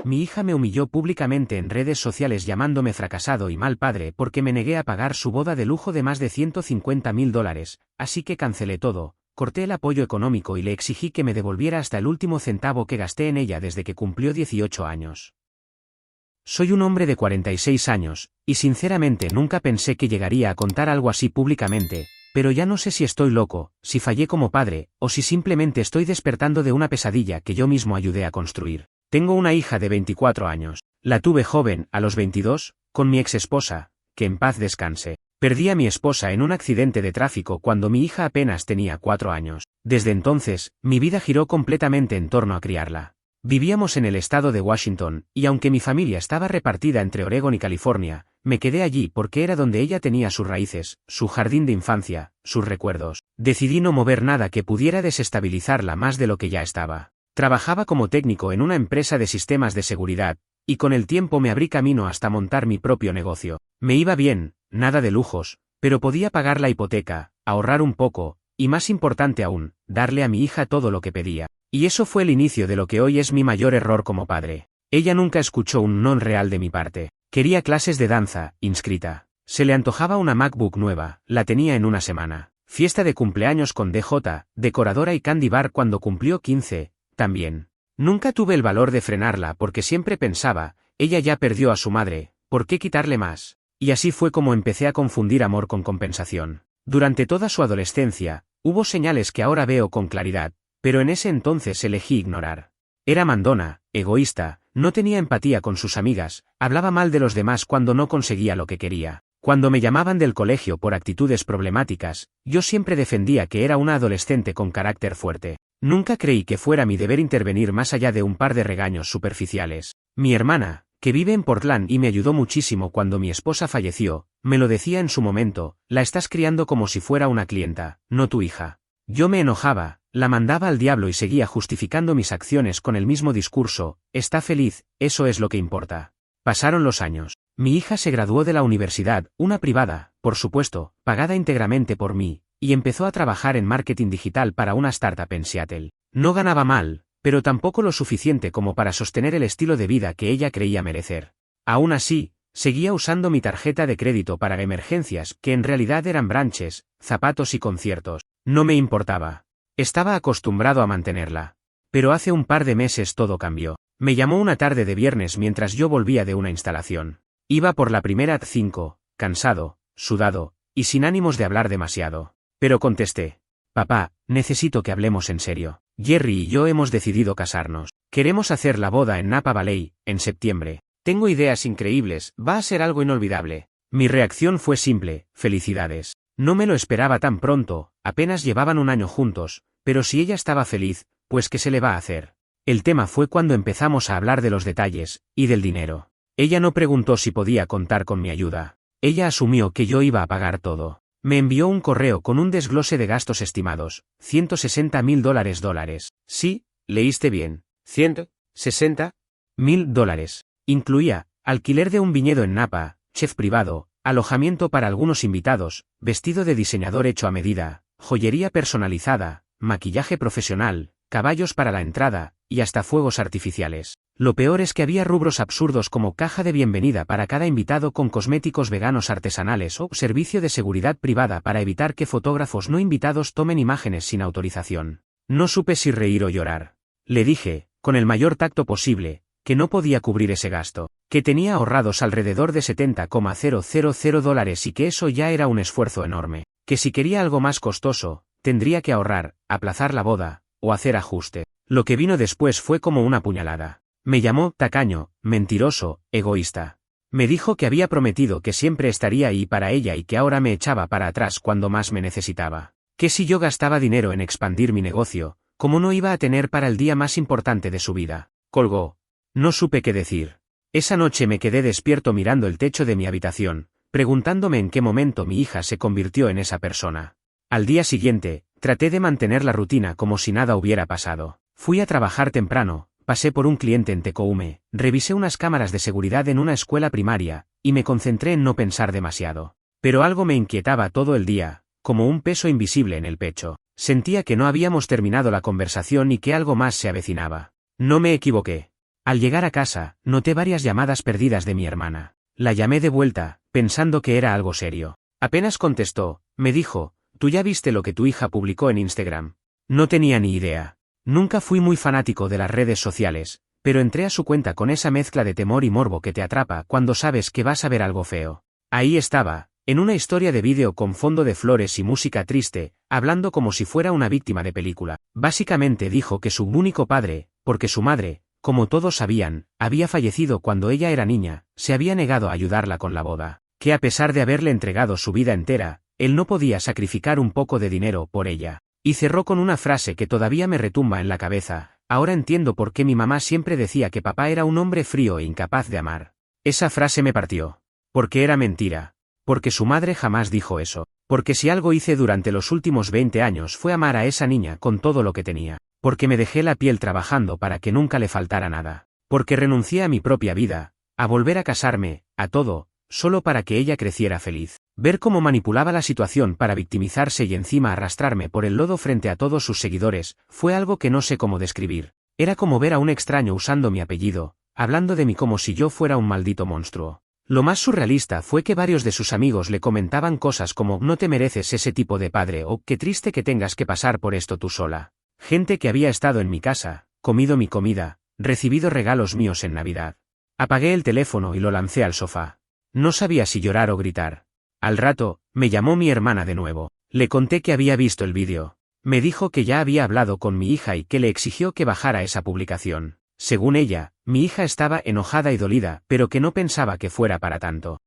Mi hija me humilló públicamente en redes sociales llamándome fracasado y mal padre porque me negué a pagar su boda de lujo de más de $150.000, así que cancelé todo, corté el apoyo económico y le exigí que me devolviera hasta el último centavo que gasté en ella desde que cumplió 18 años. Soy un hombre de 46 años, y sinceramente nunca pensé que llegaría a contar algo así públicamente, pero ya no sé si estoy loco, si fallé como padre, o si simplemente estoy despertando de una pesadilla que yo mismo ayudé a construir. Tengo una hija de 24 años. La tuve joven, a los 22, con mi ex esposa, que en paz descanse. Perdí a mi esposa en un accidente de tráfico cuando mi hija apenas tenía 4 años. Desde entonces, mi vida giró completamente en torno a criarla. Vivíamos en el estado de Washington, y aunque mi familia estaba repartida entre Oregón y California, me quedé allí porque era donde ella tenía sus raíces, su jardín de infancia, sus recuerdos. Decidí no mover nada que pudiera desestabilizarla más de lo que ya estaba. Trabajaba como técnico en una empresa de sistemas de seguridad, y con el tiempo me abrí camino hasta montar mi propio negocio. Me iba bien, nada de lujos, pero podía pagar la hipoteca, ahorrar un poco, y más importante aún, darle a mi hija todo lo que pedía. Y eso fue el inicio de lo que hoy es mi mayor error como padre. Ella nunca escuchó un no real de mi parte. Quería clases de danza, inscrita. Se le antojaba una MacBook nueva, la tenía en una semana. Fiesta de cumpleaños con DJ, decoradora y candy bar cuando cumplió 15. También. Nunca tuve el valor de frenarla porque siempre pensaba, ella ya perdió a su madre, ¿por qué quitarle más? Y así fue como empecé a confundir amor con compensación. Durante toda su adolescencia, hubo señales que ahora veo con claridad, pero en ese entonces elegí ignorar. Era mandona, egoísta, no tenía empatía con sus amigas, hablaba mal de los demás cuando no conseguía lo que quería. Cuando me llamaban del colegio por actitudes problemáticas, yo siempre defendía que era una adolescente con carácter fuerte. Nunca creí que fuera mi deber intervenir más allá de un par de regaños superficiales. Mi hermana, que vive en Portland y me ayudó muchísimo cuando mi esposa falleció, me lo decía en su momento, la estás criando como si fuera una clienta, no tu hija. Yo me enojaba, la mandaba al diablo y seguía justificando mis acciones con el mismo discurso, está feliz, eso es lo que importa. Pasaron los años. Mi hija se graduó de la universidad, una privada, por supuesto, pagada íntegramente por mí, y empezó a trabajar en marketing digital para una startup en Seattle. No ganaba mal, pero tampoco lo suficiente como para sostener el estilo de vida que ella creía merecer. Aún así, seguía usando mi tarjeta de crédito para emergencias, que en realidad eran brunches, zapatos y conciertos. No me importaba. Estaba acostumbrado a mantenerla. Pero hace un par de meses todo cambió. Me llamó una tarde de viernes mientras yo volvía de una instalación. Iba por la primera 5, cansado, sudado, y sin ánimos de hablar demasiado. Pero contesté. Papá, necesito que hablemos en serio. Jerry y yo hemos decidido casarnos. Queremos hacer la boda en Napa Valley, en septiembre. Tengo ideas increíbles, va a ser algo inolvidable. Mi reacción fue simple, felicidades. No me lo esperaba tan pronto, apenas llevaban un año juntos, pero si ella estaba feliz, pues ¿qué se le va a hacer? El tema fue cuando empezamos a hablar de los detalles, y del dinero. Ella no preguntó si podía contar con mi ayuda. Ella asumió que yo iba a pagar todo. Me envió un correo con un desglose de gastos estimados, $160.000. Sí, leíste bien. $160.000. Incluía, alquiler de un viñedo en Napa, chef privado, alojamiento para algunos invitados, vestido de diseñador hecho a medida, joyería personalizada, maquillaje profesional, caballos para la entrada, y hasta fuegos artificiales. Lo peor es que había rubros absurdos como caja de bienvenida para cada invitado con cosméticos veganos artesanales o servicio de seguridad privada para evitar que fotógrafos no invitados tomen imágenes sin autorización. No supe si reír o llorar. Le dije, con el mayor tacto posible, que no podía cubrir ese gasto, que tenía ahorrados alrededor de $70.000 y que eso ya era un esfuerzo enorme, que si quería algo más costoso, tendría que ahorrar, aplazar la boda, o hacer ajuste. Lo que vino después fue como una puñalada. Me llamó tacaño, mentiroso, egoísta. Me dijo que había prometido que siempre estaría ahí para ella y que ahora me echaba para atrás cuando más me necesitaba. Que si yo gastaba dinero en expandir mi negocio, ¿cómo no iba a tener para el día más importante de su vida? Colgó. No supe qué decir. Esa noche me quedé despierto mirando el techo de mi habitación, preguntándome en qué momento mi hija se convirtió en esa persona. Al día siguiente, traté de mantener la rutina como si nada hubiera pasado. Fui a trabajar temprano, pasé por un cliente en Tecoume, revisé unas cámaras de seguridad en una escuela primaria, y me concentré en no pensar demasiado. Pero algo me inquietaba todo el día, como un peso invisible en el pecho. Sentía que no habíamos terminado la conversación y que algo más se avecinaba. No me equivoqué. Al llegar a casa, noté varias llamadas perdidas de mi hermana. La llamé de vuelta, pensando que era algo serio. Apenas contestó, me dijo, ¿tú ya viste lo que tu hija publicó en Instagram? No tenía ni idea. Nunca fui muy fanático de las redes sociales, pero entré a su cuenta con esa mezcla de temor y morbo que te atrapa cuando sabes que vas a ver algo feo. Ahí estaba, en una historia de vídeo con fondo de flores y música triste, hablando como si fuera una víctima de película. Básicamente dijo que su único padre, porque su madre, como todos sabían, había fallecido cuando ella era niña, se había negado a ayudarla con la boda, que a pesar de haberle entregado su vida entera, él no podía sacrificar un poco de dinero por ella. Y cerró con una frase que todavía me retumba en la cabeza: ahora entiendo por qué mi mamá siempre decía que papá era un hombre frío e incapaz de amar. Esa frase me partió. Porque era mentira. Porque su madre jamás dijo eso. Porque si algo hice durante los últimos 20 años fue amar a esa niña con todo lo que tenía. Porque me dejé la piel trabajando para que nunca le faltara nada. Porque renuncié a mi propia vida, a volver a casarme, a todo, solo para que ella creciera feliz. Ver cómo manipulaba la situación para victimizarse y encima arrastrarme por el lodo frente a todos sus seguidores, fue algo que no sé cómo describir. Era como ver a un extraño usando mi apellido, hablando de mí como si yo fuera un maldito monstruo. Lo más surrealista fue que varios de sus amigos le comentaban cosas como «no te mereces ese tipo de padre» o «qué triste que tengas que pasar por esto tú sola». Gente que había estado en mi casa, comido mi comida, recibido regalos míos en Navidad. Apagué el teléfono y lo lancé al sofá. No sabía si llorar o gritar. Al rato, me llamó mi hermana de nuevo. Le conté que había visto el vídeo. Me dijo que ya había hablado con mi hija y que le exigió que bajara esa publicación. Según ella, mi hija estaba enojada y dolida, pero que no pensaba que fuera para tanto.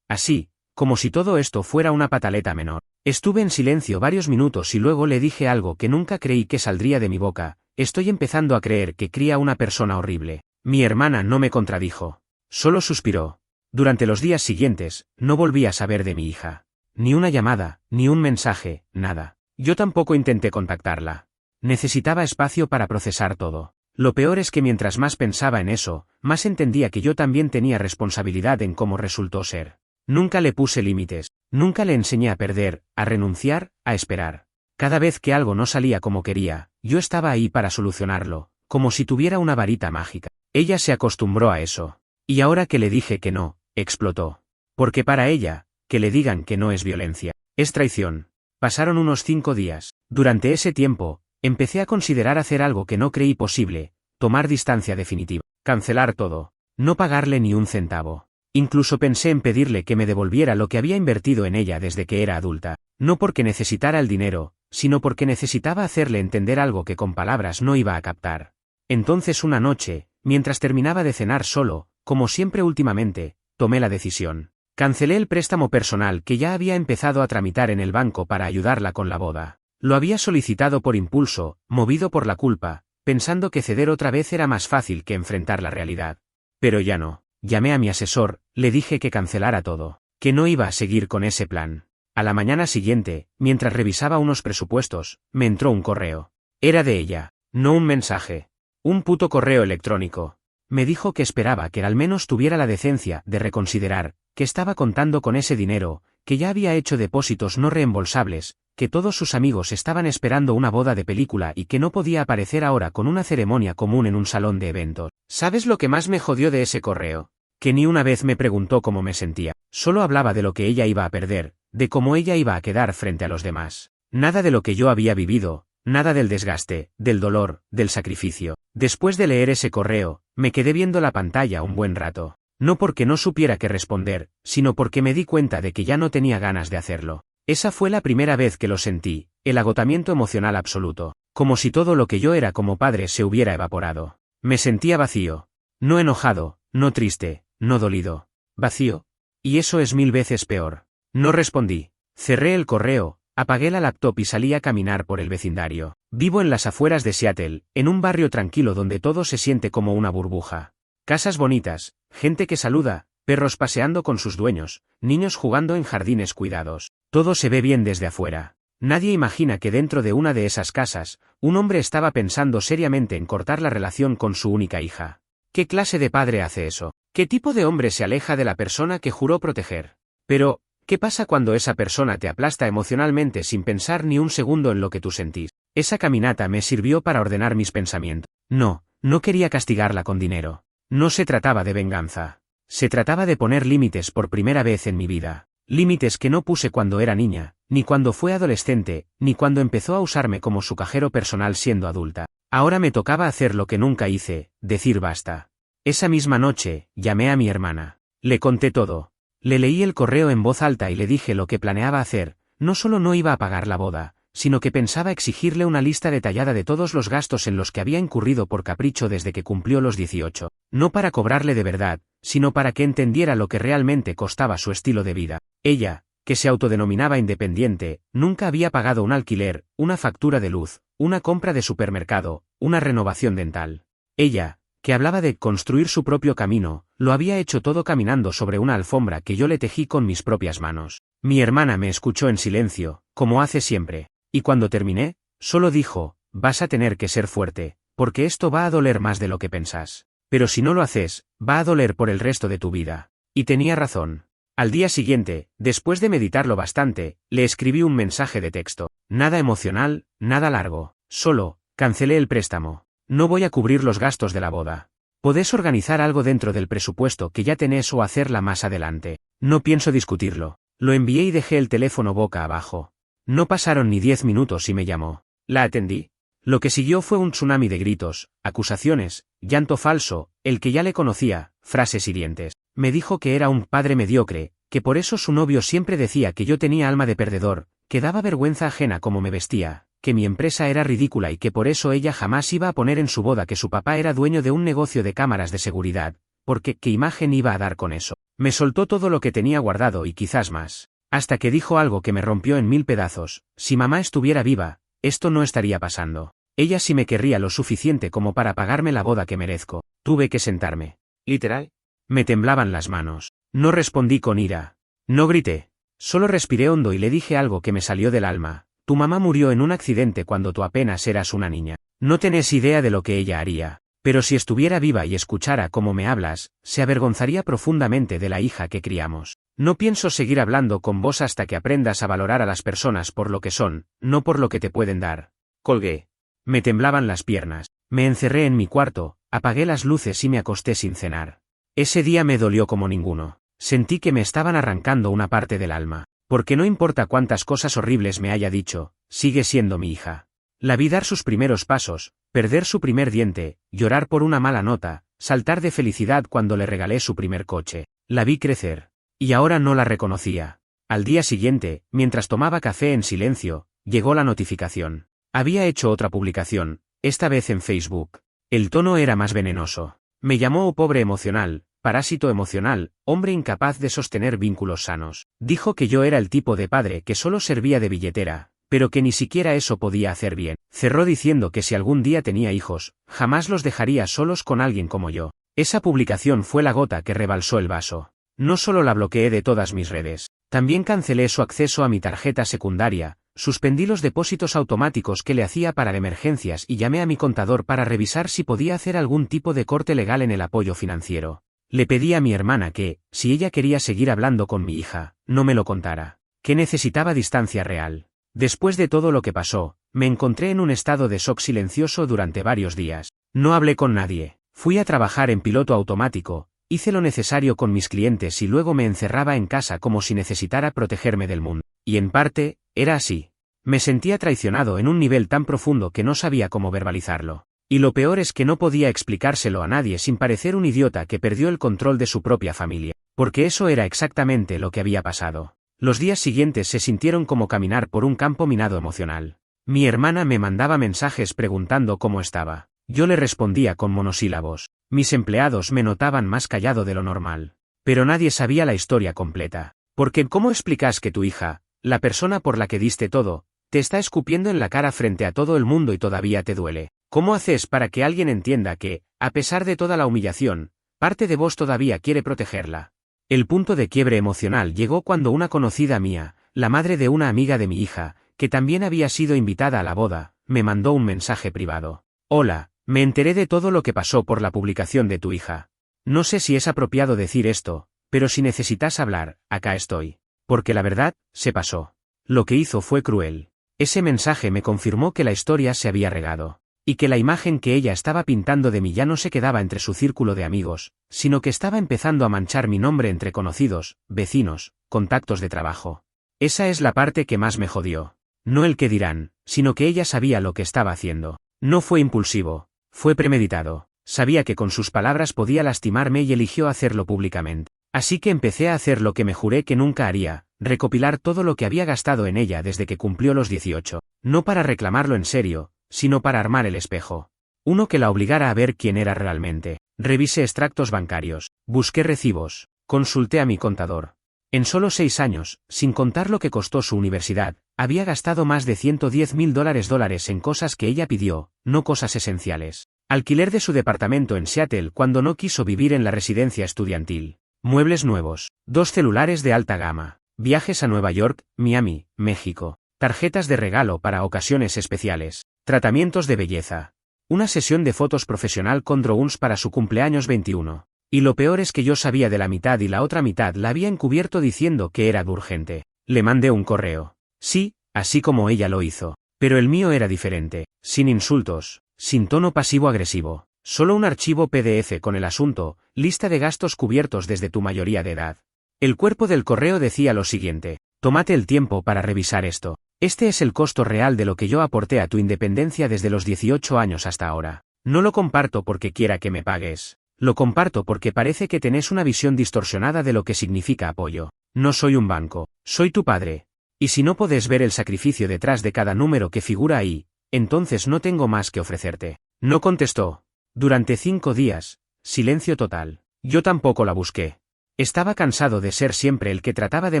Así, como si todo esto fuera una pataleta menor. Estuve en silencio varios minutos y luego le dije algo que nunca creí que saldría de mi boca: estoy empezando a creer que cría una persona horrible. Mi hermana no me contradijo. Solo suspiró. Durante los días siguientes, no volví a saber de mi hija. Ni una llamada, ni un mensaje, nada. Yo tampoco intenté contactarla. Necesitaba espacio para procesar todo. Lo peor es que mientras más pensaba en eso, más entendía que yo también tenía responsabilidad en cómo resultó ser. Nunca le puse límites, nunca le enseñé a perder, a renunciar, a esperar. Cada vez que algo no salía como quería, yo estaba ahí para solucionarlo, como si tuviera una varita mágica. Ella se acostumbró a eso. Y ahora que le dije que no, explotó. Porque para ella, que le digan que no es violencia, es traición. Pasaron unos 5 días. Durante ese tiempo, empecé a considerar hacer algo que no creí posible: tomar distancia definitiva, cancelar todo, no pagarle ni un centavo. Incluso pensé en pedirle que me devolviera lo que había invertido en ella desde que era adulta, no porque necesitara el dinero, sino porque necesitaba hacerle entender algo que con palabras no iba a captar. Entonces una noche, mientras terminaba de cenar solo, como siempre últimamente, tomé la decisión. Cancelé el préstamo personal que ya había empezado a tramitar en el banco para ayudarla con la boda. Lo había solicitado por impulso, movido por la culpa, pensando que ceder otra vez era más fácil que enfrentar la realidad. Pero ya no. Llamé a mi asesor, le dije que cancelara todo, que no iba a seguir con ese plan. A la mañana siguiente, mientras revisaba unos presupuestos, me entró un correo. Era de ella, no un mensaje. Un puto correo electrónico. Me dijo que esperaba que al menos tuviera la decencia de reconsiderar, que estaba contando con ese dinero, que ya había hecho depósitos no reembolsables, que todos sus amigos estaban esperando una boda de película y que no podía aparecer ahora con una ceremonia común en un salón de eventos. ¿Sabes lo que más me jodió de ese correo? Que ni una vez me preguntó cómo me sentía. Solo hablaba de lo que ella iba a perder, de cómo ella iba a quedar frente a los demás. Nada de lo que yo había vivido, nada del desgaste, del dolor, del sacrificio. Después de leer ese correo, me quedé viendo la pantalla un buen rato. No porque no supiera qué responder, sino porque me di cuenta de que ya no tenía ganas de hacerlo. Esa fue la primera vez que lo sentí, el agotamiento emocional absoluto, como si todo lo que yo era como padre se hubiera evaporado. Me sentía vacío. No enojado, no triste, no dolido. Vacío. Y eso es 1000 veces peor. No respondí. Cerré el correo, apagué la laptop y salí a caminar por el vecindario. Vivo en las afueras de Seattle, en un barrio tranquilo donde todo se siente como una burbuja. Casas bonitas, gente que saluda, perros paseando con sus dueños, niños jugando en jardines cuidados. Todo se ve bien desde afuera. Nadie imagina que dentro de una de esas casas, un hombre estaba pensando seriamente en cortar la relación con su única hija. ¿Qué clase de padre hace eso? ¿Qué tipo de hombre se aleja de la persona que juró proteger? Pero, ¿qué pasa cuando esa persona te aplasta emocionalmente sin pensar ni un segundo en lo que tú sentís? Esa caminata me sirvió para ordenar mis pensamientos. No, No quería castigarla con dinero. No se trataba de venganza. Se trataba de poner límites por primera vez en mi vida. Límites que no puse cuando era niña, ni cuando fue adolescente, ni cuando empezó a usarme como su cajero personal siendo adulta. Ahora me tocaba hacer lo que nunca hice, decir basta. Esa misma noche, llamé a mi hermana. Le conté todo. Le leí el correo en voz alta y le dije lo que planeaba hacer. No solo no iba a pagar la boda, sino que pensaba exigirle una lista detallada de todos los gastos en los que había incurrido por capricho desde que cumplió los 18, no para cobrarle de verdad, sino para que entendiera lo que realmente costaba su estilo de vida. Ella, que se autodenominaba independiente, nunca había pagado un alquiler, una factura de luz, una compra de supermercado, una renovación dental. Ella, que hablaba de construir su propio camino, lo había hecho todo caminando sobre una alfombra que yo le tejí con mis propias manos. Mi hermana me escuchó en silencio, como hace siempre, y cuando terminé, solo dijo, vas a tener que ser fuerte, porque esto va a doler más de lo que pensás. Pero si no lo haces, va a doler por el resto de tu vida. Y tenía razón. Al día siguiente, después de meditarlo bastante, le escribí un mensaje de texto. Nada emocional, nada largo, solo, cancelé el préstamo. No voy a cubrir los gastos de la boda. Podés organizar algo dentro del presupuesto que ya tenés o hacerla más adelante. No pienso discutirlo. Lo envié y dejé el teléfono boca abajo. No pasaron ni 10 minutos y me llamó. La atendí. Lo que siguió fue un tsunami de gritos, acusaciones, llanto falso, el que ya le conocía, frases hirientes. Me dijo que era un padre mediocre, que por eso su novio siempre decía que yo tenía alma de perdedor, que daba vergüenza ajena como me vestía, que mi empresa era ridícula y que por eso ella jamás iba a poner en su boda que su papá era dueño de un negocio de cámaras de seguridad, porque ¿qué imagen iba a dar con eso? Me soltó todo lo que tenía guardado y quizás más, hasta que dijo algo que me rompió en 1000 pedazos. Si mamá estuviera viva, esto no estaría pasando. Ella sí me querría lo suficiente como para pagarme la boda que merezco. Tuve que sentarme. Literal. Me temblaban las manos. No respondí con ira. No grité. Solo respiré hondo y le dije algo que me salió del alma. Tu mamá murió en un accidente cuando tú apenas eras una niña. No tenés idea de lo que ella haría. Pero si estuviera viva y escuchara cómo me hablas, se avergonzaría profundamente de la hija que criamos. No pienso seguir hablando con vos hasta que aprendas a valorar a las personas por lo que son, no por lo que te pueden dar. Colgué. Me temblaban las piernas. Me encerré en mi cuarto, apagué las luces y me acosté sin cenar. Ese día me dolió como ninguno. Sentí que me estaban arrancando una parte del alma. Porque no importa cuántas cosas horribles me haya dicho, sigue siendo mi hija. La vi dar sus primeros pasos, perder su primer diente, llorar por una mala nota, saltar de felicidad cuando le regalé su primer coche. La vi crecer. Y ahora no la reconocía. Al día siguiente, mientras tomaba café en silencio, llegó la notificación. Había hecho otra publicación, esta vez en Facebook. El tono era más venenoso. Me llamó pobre emocional, parásito emocional, hombre incapaz de sostener vínculos sanos. Dijo que yo era el tipo de padre que solo servía de billetera, pero que ni siquiera eso podía hacer bien. Cerró diciendo que si algún día tenía hijos, jamás los dejaría solos con alguien como yo. Esa publicación fue la gota que rebalsó el vaso. No solo la bloqueé de todas mis redes, también cancelé su acceso a mi tarjeta secundaria, suspendí los depósitos automáticos que le hacía para emergencias y llamé a mi contador para revisar si podía hacer algún tipo de corte legal en el apoyo financiero. Le pedí a mi hermana que, si ella quería seguir hablando con mi hija, no me lo contara. Que necesitaba distancia real. Después de todo lo que pasó, me encontré en un estado de shock silencioso durante varios días. No hablé con nadie. Fui a trabajar en piloto automático, hice lo necesario con mis clientes y luego me encerraba en casa como si necesitara protegerme del mundo. Y en parte, era así. Me sentía traicionado en un nivel tan profundo que no sabía cómo verbalizarlo. Y lo peor es que no podía explicárselo a nadie sin parecer un idiota que perdió el control de su propia familia. Porque eso era exactamente lo que había pasado. Los días siguientes se sintieron como caminar por un campo minado emocional. Mi hermana me mandaba mensajes preguntando cómo estaba. Yo le respondía con monosílabos. Mis empleados me notaban más callado de lo normal. Pero nadie sabía la historia completa. Porque ¿cómo explicas que tu hija, la persona por la que diste todo, te está escupiendo en la cara frente a todo el mundo y todavía te duele? ¿Cómo haces para que alguien entienda que, a pesar de toda la humillación, parte de vos todavía quiere protegerla? El punto de quiebre emocional llegó cuando una conocida mía, la madre de una amiga de mi hija, que también había sido invitada a la boda, me mandó un mensaje privado. Hola, me enteré de todo lo que pasó por la publicación de tu hija. No sé si es apropiado decir esto, pero si necesitas hablar, acá estoy. Porque la verdad, se pasó. Lo que hizo fue cruel. Ese mensaje me confirmó que la historia se había regado. y que la imagen que ella estaba pintando de mí ya no se quedaba entre su círculo de amigos, sino que estaba empezando a manchar mi nombre entre conocidos, vecinos, contactos de trabajo. Esa es la parte que más me jodió. No el que dirán, sino que ella sabía lo que estaba haciendo. No fue impulsivo, fue premeditado. Sabía que con sus palabras podía lastimarme y eligió hacerlo públicamente. Así que empecé a hacer lo que me juré que nunca haría, recopilar todo lo que había gastado en ella desde que cumplió los 18, no para reclamarlo en serio, sino para armar el espejo. Uno que la obligara a ver quién era realmente. Revisé extractos bancarios, busqué recibos, consulté a mi contador. En solo 6 años, sin contar lo que costó su universidad, había gastado más de $110.000 en cosas que ella pidió, no cosas esenciales. Alquiler de su departamento en Seattle cuando no quiso vivir en la residencia estudiantil. Muebles nuevos, 2 celulares de alta gama, viajes a Nueva York, Miami, México, tarjetas de regalo para ocasiones especiales, tratamientos de belleza. Una sesión de fotos profesional con drones para su cumpleaños 21. Y lo peor es que yo sabía de la mitad y la otra mitad la había encubierto diciendo que era urgente. Le mandé un correo. Sí, así como ella lo hizo. Pero el mío era diferente, sin insultos, sin tono pasivo-agresivo. Solo un archivo PDF con el asunto, lista de gastos cubiertos desde tu mayoría de edad. El cuerpo del correo decía lo siguiente: tómate el tiempo para revisar esto. Este es el costo real de lo que yo aporté a tu independencia desde los 18 años hasta ahora. No lo comparto porque quiera que me pagues. Lo comparto porque parece que tenés una visión distorsionada de lo que significa apoyo. No soy un banco, soy tu padre. Y si no podés ver el sacrificio detrás de cada número que figura ahí, entonces no tengo más que ofrecerte. No contestó. Durante 5 días, silencio total. Yo tampoco la busqué. Estaba cansado de ser siempre el que trataba de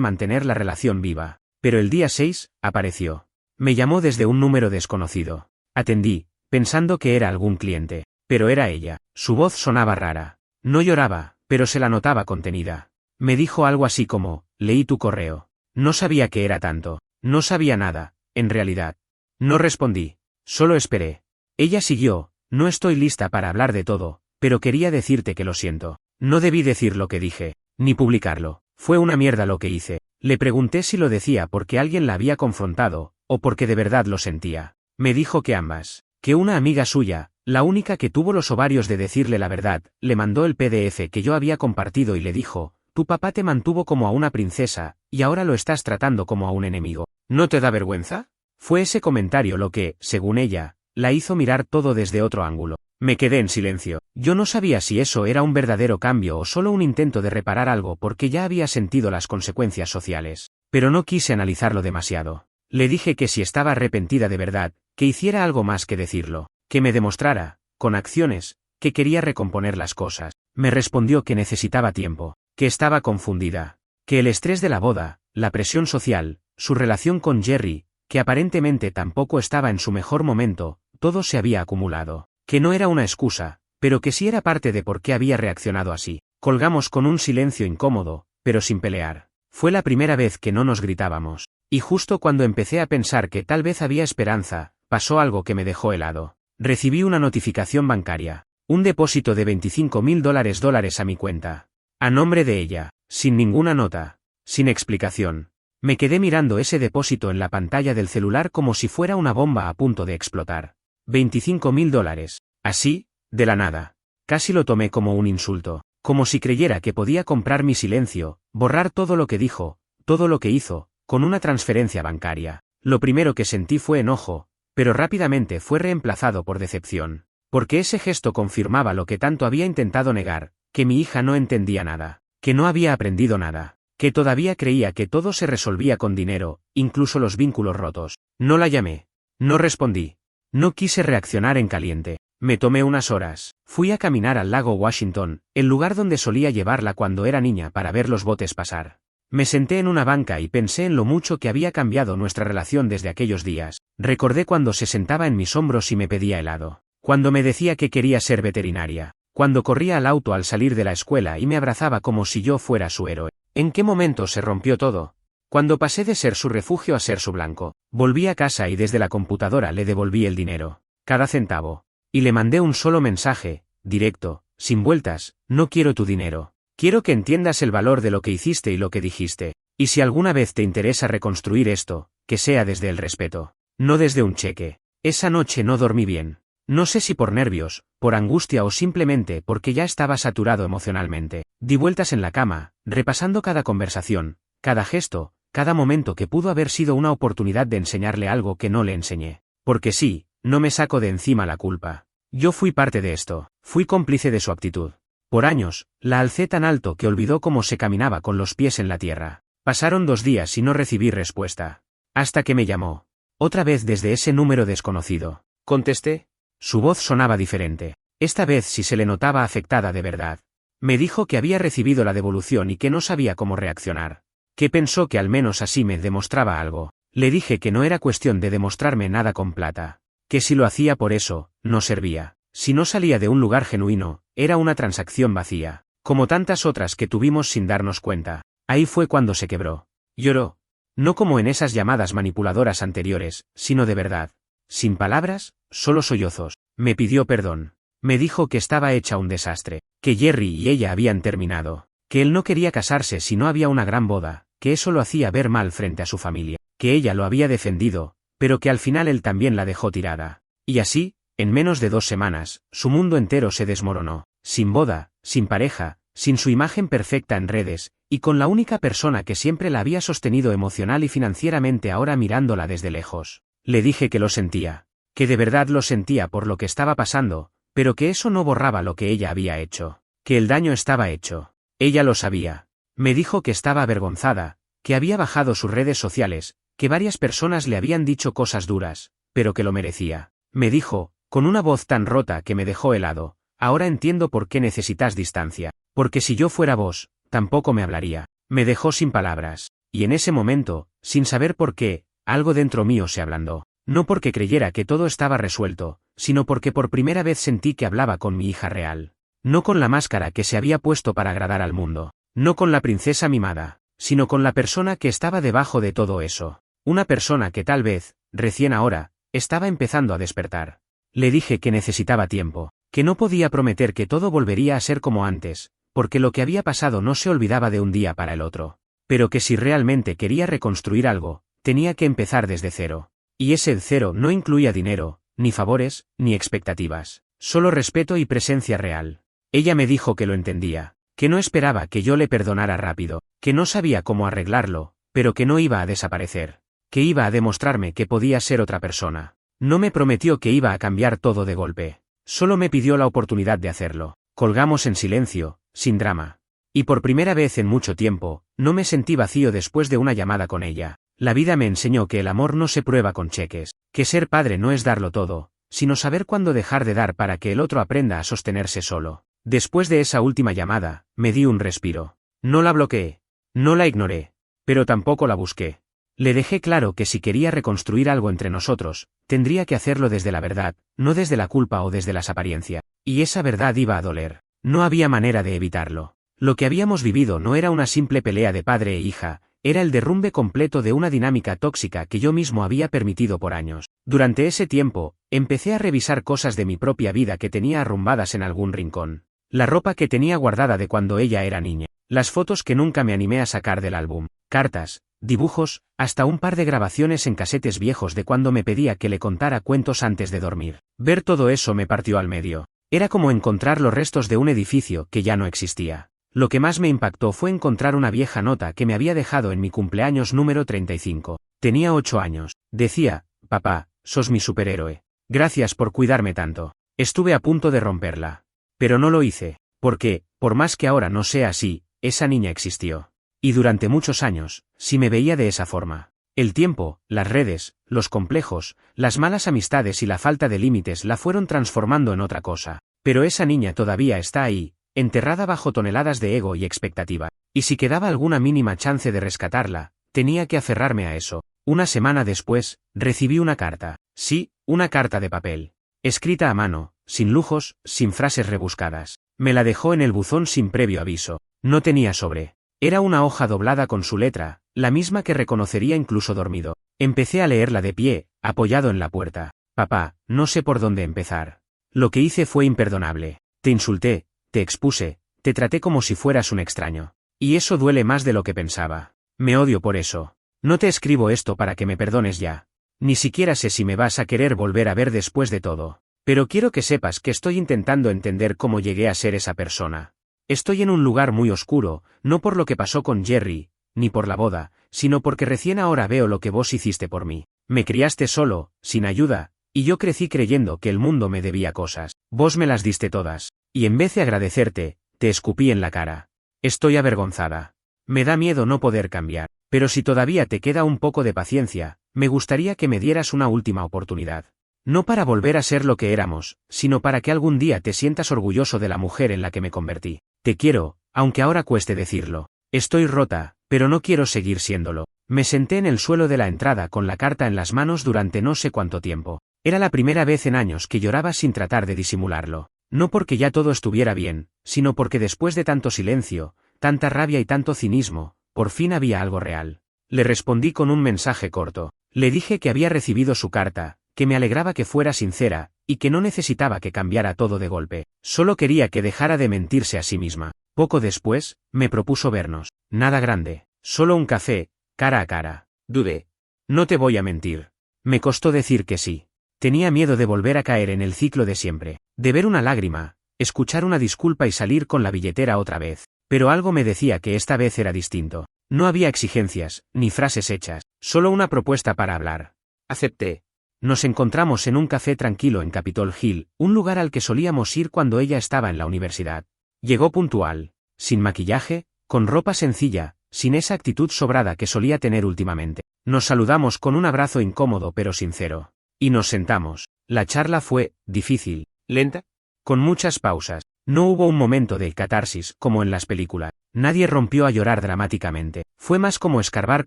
mantener la relación viva. Pero el día 6, apareció. Me llamó desde un número desconocido. Atendí, pensando que era algún cliente. Pero era ella. Su voz sonaba rara. No lloraba, pero se la notaba contenida. Me dijo algo así como: leí tu correo. No sabía qué era tanto. No sabía nada, en realidad. No respondí. Solo esperé. Ella siguió: no estoy lista para hablar de todo, pero quería decirte que lo siento. No debí decir lo que dije, ni publicarlo. Fue una mierda lo que hice. Le pregunté si lo decía porque alguien la había confrontado, o porque de verdad lo sentía. Me dijo que ambas. Que una amiga suya, la única que tuvo los ovarios de decirle la verdad, le mandó el PDF que yo había compartido y le dijo: tu papá te mantuvo como a una princesa, y ahora lo estás tratando como a un enemigo. ¿No te da vergüenza? Fue ese comentario lo que, según ella, la hizo mirar todo desde otro ángulo. Me quedé en silencio. Yo no sabía si eso era un verdadero cambio o solo un intento de reparar algo porque ya había sentido las consecuencias sociales. Pero no quise analizarlo demasiado. Le dije que si estaba arrepentida de verdad, que hiciera algo más que decirlo, que me demostrara, con acciones, que quería recomponer las cosas. Me respondió que necesitaba tiempo, que estaba confundida, que el estrés de la boda, la presión social, su relación con Jerry, que aparentemente tampoco estaba en su mejor momento, todo se había acumulado. Que no era una excusa, pero que sí era parte de por qué había reaccionado así. Colgamos con un silencio incómodo, pero sin pelear. Fue la primera vez que no nos gritábamos. Y justo cuando empecé a pensar que tal vez había esperanza, pasó algo que me dejó helado. Recibí una notificación bancaria. Un depósito de $25.000 a mi cuenta. A nombre de ella, sin ninguna nota, sin explicación. Me quedé mirando ese depósito en la pantalla del celular como si fuera una bomba a punto de explotar. $25.000. Así, de la nada. Casi lo tomé como un insulto, como si creyera que podía comprar mi silencio, borrar todo lo que dijo, todo lo que hizo, con una transferencia bancaria. Lo primero que sentí fue enojo, pero rápidamente fue reemplazado por decepción. Porque ese gesto confirmaba lo que tanto había intentado negar, que mi hija no entendía nada, que no había aprendido nada, que todavía creía que todo se resolvía con dinero, incluso los vínculos rotos. No la llamé. No respondí. No quise reaccionar en caliente. Me tomé unas horas. Fui a caminar al lago Washington, el lugar donde solía llevarla cuando era niña para ver los botes pasar. Me senté en una banca y pensé en lo mucho que había cambiado nuestra relación desde aquellos días. Recordé cuando se sentaba en mis hombros y me pedía helado. Cuando me decía que quería ser veterinaria. Cuando corría al auto al salir de la escuela y me abrazaba como si yo fuera su héroe. ¿En qué momento se rompió todo? Cuando pasé de ser su refugio a ser su blanco. Volví a casa y desde la computadora le devolví el dinero. Cada centavo. Y le mandé un solo mensaje, directo, sin vueltas: no quiero tu dinero. Quiero que entiendas el valor de lo que hiciste y lo que dijiste. Y si alguna vez te interesa reconstruir esto, que sea desde el respeto. No desde un cheque. Esa noche no dormí bien. No sé si por nervios, por angustia o simplemente porque ya estaba saturado emocionalmente. Di vueltas en la cama, repasando cada conversación, cada gesto, cada momento que pudo haber sido una oportunidad de enseñarle algo que no le enseñé. Porque sí, no me saco de encima la culpa. Yo fui parte de esto, fui cómplice de su actitud. Por años, la alcé tan alto que olvidó cómo se caminaba con los pies en la tierra. Pasaron 2 días y no recibí respuesta. Hasta que me llamó. Otra vez desde ese número desconocido. Contesté. Su voz sonaba diferente. Esta vez sí se le notaba afectada de verdad. Me dijo que había recibido la devolución y que no sabía cómo reaccionar. Que pensó que al menos así me demostraba algo. Le dije que no era cuestión de demostrarme nada con plata. Que si lo hacía por eso, no servía. Si no salía de un lugar genuino, era una transacción vacía. Como tantas otras que tuvimos sin darnos cuenta. Ahí fue cuando se quebró. Lloró. No como en esas llamadas manipuladoras anteriores, sino de verdad. Sin palabras, solo sollozos. Me pidió perdón. Me dijo que estaba hecha un desastre. Que Jerry y ella habían terminado. Que él no quería casarse si no había una gran boda. Que eso lo hacía ver mal frente a su familia. Que ella lo había defendido, pero que al final él también la dejó tirada. Y así, en menos de 2 semanas, su mundo entero se desmoronó. Sin boda, sin pareja, sin su imagen perfecta en redes, y con la única persona que siempre la había sostenido emocional y financieramente ahora mirándola desde lejos. Le dije que lo sentía. Que de verdad lo sentía por lo que estaba pasando, pero que eso no borraba lo que ella había hecho. Que el daño estaba hecho. Ella lo sabía. Me dijo que estaba avergonzada, que había bajado sus redes sociales, que varias personas le habían dicho cosas duras, pero que lo merecía. Me dijo, con una voz tan rota que me dejó helado, ahora entiendo por qué necesitas distancia, porque si yo fuera vos, tampoco me hablaría. Me dejó sin palabras, y en ese momento, sin saber por qué, algo dentro mío se ablandó. No porque creyera que todo estaba resuelto, sino porque por primera vez sentí que hablaba con mi hija real. No con la máscara que se había puesto para agradar al mundo, no con la princesa mimada, sino con la persona que estaba debajo de todo eso. Una persona que tal vez, recién ahora, estaba empezando a despertar. Le dije que necesitaba tiempo, que no podía prometer que todo volvería a ser como antes, porque lo que había pasado no se olvidaba de un día para el otro. Pero que si realmente quería reconstruir algo, tenía que empezar desde cero. Y ese cero no incluía dinero, ni favores, ni expectativas, solo respeto y presencia real. Ella me dijo que lo entendía, que no esperaba que yo le perdonara rápido, que no sabía cómo arreglarlo, pero que no iba a desaparecer, que iba a demostrarme que podía ser otra persona. No me prometió que iba a cambiar todo de golpe, solo me pidió la oportunidad de hacerlo. Colgamos en silencio, sin drama. Y por primera vez en mucho tiempo, no me sentí vacío después de una llamada con ella. La vida me enseñó que el amor no se prueba con cheques, que ser padre no es darlo todo, sino saber cuándo dejar de dar para que el otro aprenda a sostenerse solo. Después de esa última llamada, me di un respiro. No la bloqueé, no la ignoré, pero tampoco la busqué. Le dejé claro que si quería reconstruir algo entre nosotros, tendría que hacerlo desde la verdad, no desde la culpa o desde las apariencias. Y esa verdad iba a doler. No había manera de evitarlo. Lo que habíamos vivido no era una simple pelea de padre e hija, era el derrumbe completo de una dinámica tóxica que yo mismo había permitido por años. Durante ese tiempo, empecé a revisar cosas de mi propia vida que tenía arrumbadas en algún rincón. La ropa que tenía guardada de cuando ella era niña. Las fotos que nunca me animé a sacar del álbum. Cartas, dibujos, hasta un par de grabaciones en casetes viejos de cuando me pedía que le contara cuentos antes de dormir. Ver todo eso me partió al medio. Era como encontrar los restos de un edificio que ya no existía. Lo que más me impactó fue encontrar una vieja nota que me había dejado en mi cumpleaños número 35. Tenía 8 años. Decía, papá, sos mi superhéroe. Gracias por cuidarme tanto. Estuve a punto de romperla. Pero no lo hice, porque, por más que ahora no sea así, esa niña existió. Y durante muchos años, sí me veía de esa forma. El tiempo, las redes, los complejos, las malas amistades y la falta de límites la fueron transformando en otra cosa. Pero esa niña todavía está ahí, enterrada bajo toneladas de ego y expectativa. Y si quedaba alguna mínima chance de rescatarla, tenía que aferrarme a eso. Una semana después, recibí una carta. Sí, una carta de papel. Escrita a mano, sin lujos, sin frases rebuscadas. Me la dejó en el buzón sin previo aviso. No tenía sobre. Era una hoja doblada con su letra, la misma que reconocería incluso dormido. Empecé a leerla de pie, apoyado en la puerta. Papá, no sé por dónde empezar. Lo que hice fue imperdonable. Te insulté, te expuse, te traté como si fueras un extraño. Y eso duele más de lo que pensaba. Me odio por eso. No te escribo esto para que me perdones ya. Ni siquiera sé si me vas a querer volver a ver después de todo. Pero quiero que sepas que estoy intentando entender cómo llegué a ser esa persona. Estoy en un lugar muy oscuro, no por lo que pasó con Jerry, ni por la boda, sino porque recién ahora veo lo que vos hiciste por mí. Me criaste solo, sin ayuda, y yo crecí creyendo que el mundo me debía cosas. Vos me las diste todas, y en vez de agradecerte, te escupí en la cara. Estoy avergonzada. Me da miedo no poder cambiar, pero si todavía te queda un poco de paciencia, me gustaría que me dieras una última oportunidad. No para volver a ser lo que éramos, sino para que algún día te sientas orgulloso de la mujer en la que me convertí. Te quiero, aunque ahora cueste decirlo. Estoy rota, pero no quiero seguir siéndolo. Me senté en el suelo de la entrada con la carta en las manos durante no sé cuánto tiempo. Era la primera vez en años que lloraba sin tratar de disimularlo. No porque ya todo estuviera bien, sino porque después de tanto silencio, tanta rabia y tanto cinismo, por fin había algo real. Le respondí con un mensaje corto. Le dije que había recibido su carta, que me alegraba que fuera sincera, y que no necesitaba que cambiara todo de golpe. Solo quería que dejara de mentirse a sí misma. Poco después, me propuso vernos. Nada grande, solo un café, cara a cara. Dudé. No te voy a mentir. Me costó decir que sí. Tenía miedo de volver a caer en el ciclo de siempre, de ver una lágrima, escuchar una disculpa y salir con la billetera otra vez. Pero algo me decía que esta vez era distinto. No había exigencias, ni frases hechas, solo una propuesta para hablar. Acepté. Nos encontramos en un café tranquilo en Capitol Hill, un lugar al que solíamos ir cuando ella estaba en la universidad. Llegó puntual, sin maquillaje, con ropa sencilla, sin esa actitud sobrada que solía tener últimamente. Nos saludamos con un abrazo incómodo pero sincero. Y nos sentamos. La charla fue difícil, lenta, con muchas pausas. No hubo un momento de catarsis, como en las películas. Nadie rompió a llorar dramáticamente. Fue más como escarbar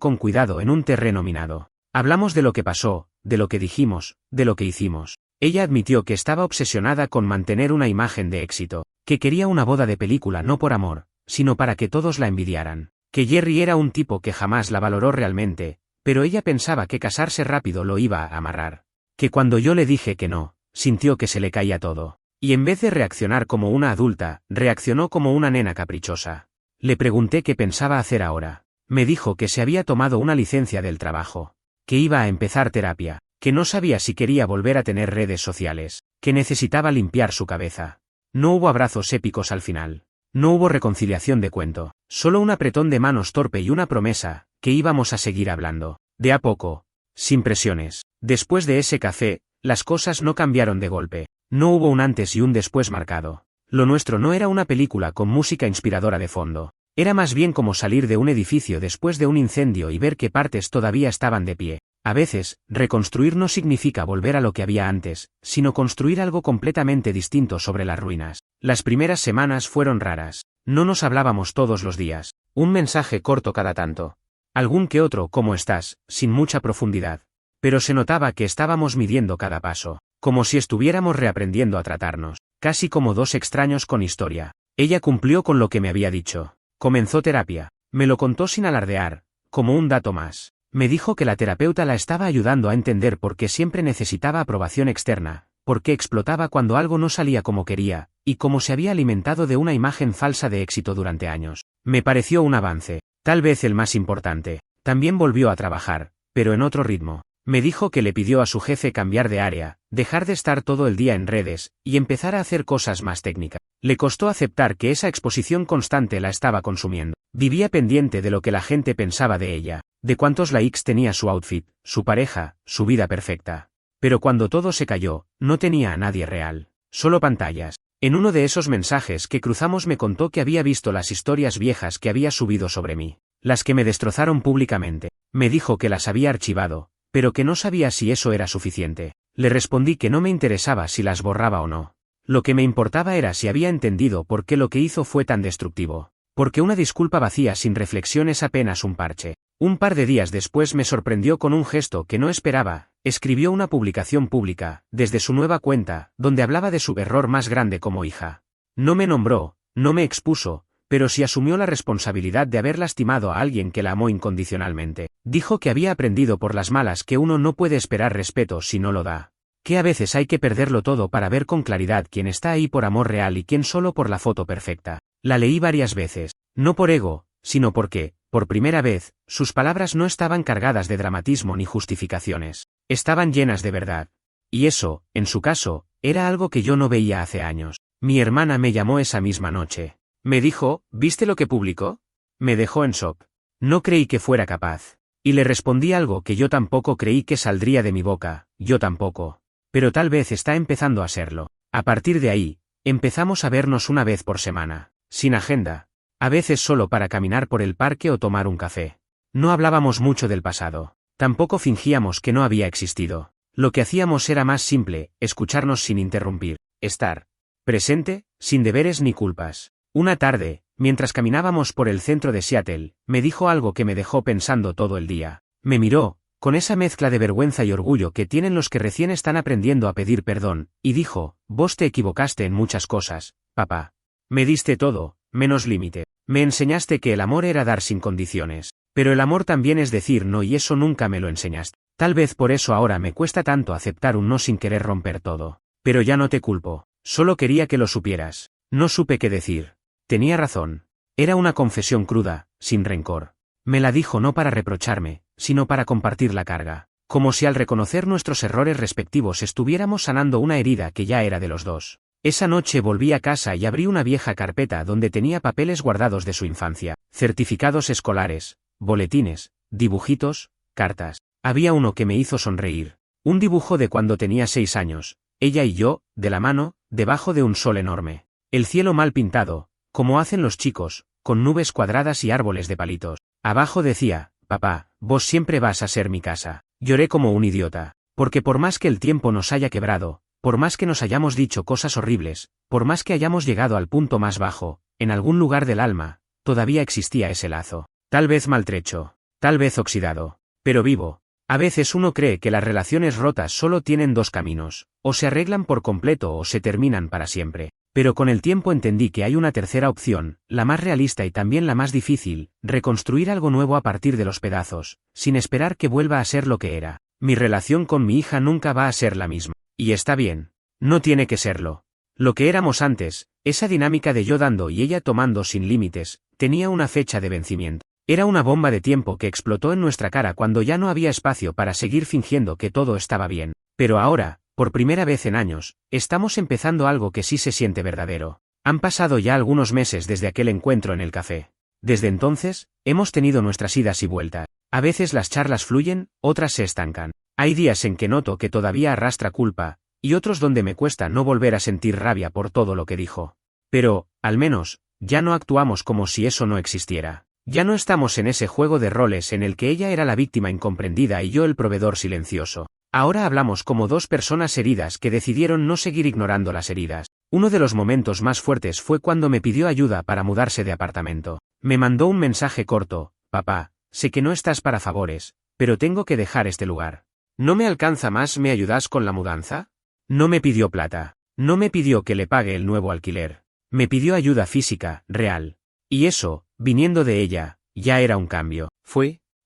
con cuidado en un terreno minado. Hablamos de lo que pasó, de lo que dijimos, de lo que hicimos. Ella admitió que estaba obsesionada con mantener una imagen de éxito, que quería una boda de película no por amor, sino para que todos la envidiaran. Que Jerry era un tipo que jamás la valoró realmente, pero ella pensaba que casarse rápido lo iba a amarrar. Que cuando yo le dije que no, sintió que se le caía todo. Y en vez de reaccionar como una adulta, reaccionó como una nena caprichosa. Le pregunté qué pensaba hacer ahora. Me dijo que se había tomado una licencia del trabajo, que iba a empezar terapia, que no sabía si quería volver a tener redes sociales, que necesitaba limpiar su cabeza. No hubo abrazos épicos al final. No hubo reconciliación de cuento, solo un apretón de manos torpe y una promesa, que íbamos a seguir hablando, de a poco, sin presiones. Después de ese café, las cosas no cambiaron de golpe. No hubo un antes y un después marcado. Lo nuestro no era una película con música inspiradora de fondo. Era más bien como salir de un edificio después de un incendio y ver qué partes todavía estaban de pie. A veces, reconstruir no significa volver a lo que había antes, sino construir algo completamente distinto sobre las ruinas. Las primeras semanas fueron raras. No nos hablábamos todos los días. Un mensaje corto cada tanto. Algún que otro "¿cómo estás?", sin mucha profundidad. Pero se notaba que estábamos midiendo cada paso, como si estuviéramos reaprendiendo a tratarnos, casi como dos extraños con historia. Ella cumplió con lo que me había dicho. Comenzó terapia. Me lo contó sin alardear, como un dato más. Me dijo que la terapeuta la estaba ayudando a entender por qué siempre necesitaba aprobación externa, por qué explotaba cuando algo no salía como quería, y cómo se había alimentado de una imagen falsa de éxito durante años. Me pareció un avance, tal vez el más importante. También volvió a trabajar, pero en otro ritmo. Me dijo que le pidió a su jefe cambiar de área, dejar de estar todo el día en redes, y empezar a hacer cosas más técnicas. Le costó aceptar que esa exposición constante la estaba consumiendo. Vivía pendiente de lo que la gente pensaba de ella, de cuántos likes tenía su outfit, su pareja, su vida perfecta. Pero cuando todo se cayó, no tenía a nadie real, solo pantallas. En uno de esos mensajes que cruzamos me contó que había visto las historias viejas que había subido sobre mí, las que me destrozaron públicamente. Me dijo que las había archivado, pero que no sabía si eso era suficiente. Le respondí que no me interesaba si las borraba o no. Lo que me importaba era si había entendido por qué lo que hizo fue tan destructivo. Porque una disculpa vacía sin reflexión es apenas un parche. Un par de días después me sorprendió con un gesto que no esperaba. Escribió una publicación pública, desde su nueva cuenta, donde hablaba de su error más grande como hija. No me nombró, no me expuso, pero sí asumió la responsabilidad de haber lastimado a alguien que la amó incondicionalmente. Dijo que había aprendido por las malas que uno no puede esperar respeto si no lo da. Que a veces hay que perderlo todo para ver con claridad quién está ahí por amor real y quién solo por la foto perfecta. La leí varias veces, no por ego, sino porque, por primera vez, sus palabras no estaban cargadas de dramatismo ni justificaciones. Estaban llenas de verdad. Y eso, en su caso, era algo que yo no veía hace años. Mi hermana me llamó esa misma noche. Me dijo, ¿viste lo que publicó? Me dejó en shock. No creí que fuera capaz. Y le respondí algo que yo tampoco creí que saldría de mi boca, yo tampoco. Pero tal vez está empezando a serlo. A partir de ahí, empezamos a vernos una vez por semana, sin agenda. A veces solo para caminar por el parque o tomar un café. No hablábamos mucho del pasado. Tampoco fingíamos que no había existido. Lo que hacíamos era más simple, escucharnos sin interrumpir, estar presente, sin deberes ni culpas. Una tarde, mientras caminábamos por el centro de Seattle, me dijo algo que me dejó pensando todo el día. Me miró, con esa mezcla de vergüenza y orgullo que tienen los que recién están aprendiendo a pedir perdón, y dijo, vos te equivocaste en muchas cosas, papá. Me diste todo, menos límite. Me enseñaste que el amor era dar sin condiciones. Pero el amor también es decir no y eso nunca me lo enseñaste. Tal vez por eso ahora me cuesta tanto aceptar un no sin querer romper todo. Pero ya no te culpo. Solo quería que lo supieras. No supe qué decir. Tenía razón. Era una confesión cruda, sin rencor. Me la dijo no para reprocharme, sino para compartir la carga. Como si al reconocer nuestros errores respectivos estuviéramos sanando una herida que ya era de los dos. Esa noche volví a casa y abrí una vieja carpeta donde tenía papeles guardados de su infancia, certificados escolares, boletines, dibujitos, cartas. Había uno que me hizo sonreír. Un dibujo de cuando tenía 6 años, ella y yo, de la mano, debajo de un sol enorme. El cielo mal pintado, como hacen los chicos, con nubes cuadradas y árboles de palitos. Abajo decía, papá, vos siempre vas a ser mi casa. Lloré como un idiota, porque por más que el tiempo nos haya quebrado, por más que nos hayamos dicho cosas horribles, por más que hayamos llegado al punto más bajo, en algún lugar del alma, todavía existía ese lazo. Tal vez maltrecho, tal vez oxidado, pero vivo. A veces uno cree que las relaciones rotas solo tienen dos caminos, o se arreglan por completo o se terminan para siempre. Pero con el tiempo entendí que hay una tercera opción, la más realista y también la más difícil, reconstruir algo nuevo a partir de los pedazos, sin esperar que vuelva a ser lo que era. Mi relación con mi hija nunca va a ser la misma. Y está bien. No tiene que serlo. Lo que éramos antes, esa dinámica de yo dando y ella tomando sin límites, tenía una fecha de vencimiento. Era una bomba de tiempo que explotó en nuestra cara cuando ya no había espacio para seguir fingiendo que todo estaba bien. Pero ahora, por primera vez en años, estamos empezando algo que sí se siente verdadero. Han pasado ya algunos meses desde aquel encuentro en el café. Desde entonces, hemos tenido nuestras idas y vueltas. A veces las charlas fluyen, otras se estancan. Hay días en que noto que todavía arrastra culpa, y otros donde me cuesta no volver a sentir rabia por todo lo que dijo. Pero, al menos, ya no actuamos como si eso no existiera. Ya no estamos en ese juego de roles en el que ella era la víctima incomprendida y yo el proveedor silencioso. Ahora hablamos como dos personas heridas que decidieron no seguir ignorando las heridas. Uno de los momentos más fuertes fue cuando me pidió ayuda para mudarse de apartamento. Me mandó un mensaje corto, papá, sé que no estás para favores, pero tengo que dejar este lugar. ¿No me alcanza más? ¿Me ayudas con la mudanza? No me pidió plata. No me pidió que le pague el nuevo alquiler. Me pidió ayuda física, real. Y eso, viniendo de ella, ya era un cambio.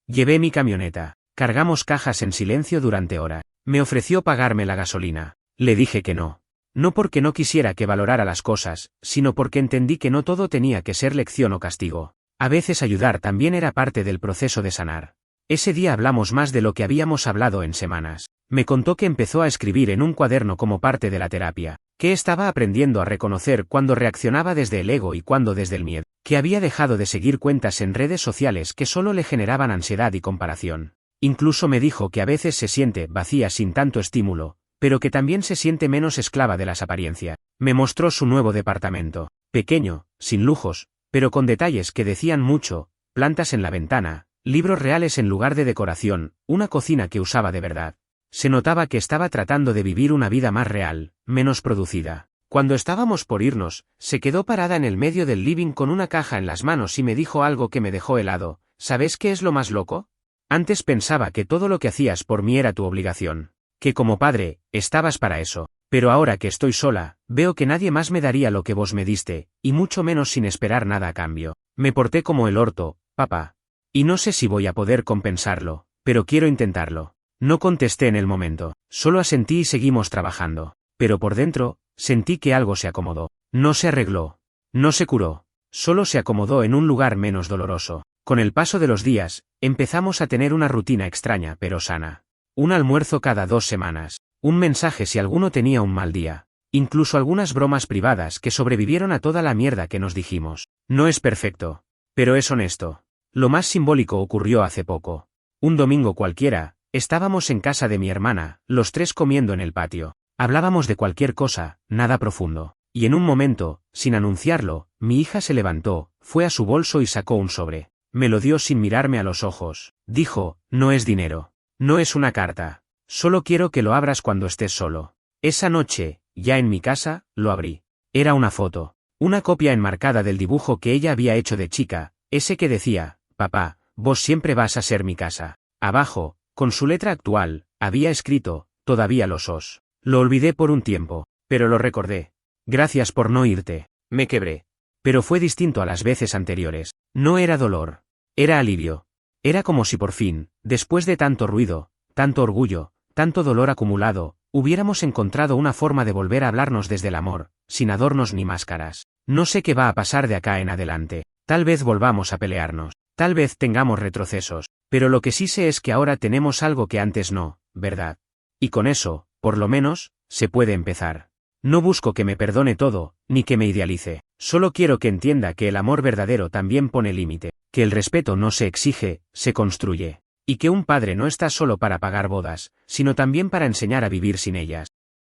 Llevé mi camioneta. Cargamos cajas en silencio durante horas. Me ofreció pagarme la gasolina. Le dije que no. No porque no quisiera que valorara las cosas, sino porque entendí que no todo tenía que ser lección o castigo. A veces ayudar también era parte del proceso de sanar. Ese día hablamos más de lo que habíamos hablado en semanas. Me contó que empezó a escribir en un cuaderno como parte de la terapia, que estaba aprendiendo a reconocer cuándo reaccionaba desde el ego y cuándo desde el miedo, que había dejado de seguir cuentas en redes sociales que solo le generaban ansiedad y comparación. Incluso me dijo que a veces se siente vacía sin tanto estímulo, pero que también se siente menos esclava de las apariencias. Me mostró su nuevo departamento, pequeño, sin lujos, pero con detalles que decían mucho, plantas en la ventana, libros reales en lugar de decoración, una cocina que usaba de verdad. Se notaba que estaba tratando de vivir una vida más real, menos producida. Cuando estábamos por irnos, se quedó parada en el medio del living con una caja en las manos y me dijo algo que me dejó helado. ¿Sabes qué es lo más loco? Antes pensaba que todo lo que hacías por mí era tu obligación. Que como padre, estabas para eso. Pero ahora que estoy sola, veo que nadie más me daría lo que vos me diste, y mucho menos sin esperar nada a cambio. Me porté como el orto, papá. Y no sé si voy a poder compensarlo, pero quiero intentarlo. No contesté en el momento, solo asentí y seguimos trabajando. Pero por dentro, sentí que algo se acomodó. No se arregló. No se curó. Solo se acomodó en un lugar menos doloroso. Con el paso de los días, empezamos a tener una rutina extraña pero sana. Un almuerzo cada 2 semanas. Un mensaje si alguno tenía un mal día. Incluso algunas bromas privadas que sobrevivieron a toda la mierda que nos dijimos. No es perfecto, pero es honesto. Lo más simbólico ocurrió hace poco. Un domingo cualquiera, estábamos en casa de mi hermana, los tres comiendo en el patio. Hablábamos de cualquier cosa, nada profundo. Y en un momento, sin anunciarlo, mi hija se levantó, fue a su bolso y sacó un sobre. Me lo dio sin mirarme a los ojos. Dijo, no es dinero. No es una carta. Solo quiero que lo abras cuando estés solo. Esa noche, ya en mi casa, lo abrí. Era una foto. Una copia enmarcada del dibujo que ella había hecho de chica, ese que decía, papá, vos siempre vas a ser mi casa. Abajo, con su letra actual, había escrito, todavía lo sos. Lo olvidé por un tiempo, pero lo recordé. Gracias por no irte. Me quebré. Pero fue distinto a las veces anteriores. No era dolor. Era alivio. Era como si por fin, después de tanto ruido, tanto orgullo, tanto dolor acumulado, hubiéramos encontrado una forma de volver a hablarnos desde el amor, sin adornos ni máscaras. No sé qué va a pasar de acá en adelante. Tal vez volvamos a pelearnos. Tal vez tengamos retrocesos. Pero lo que sí sé es que ahora tenemos algo que antes no, ¿verdad? Y con eso, por lo menos, se puede empezar. No busco que me perdone todo, ni que me idealice. Solo quiero que entienda que el amor verdadero también pone límite, que el respeto no se exige, se construye. Y que un padre no está solo para pagar bodas, sino también para enseñar a vivir sin ellas.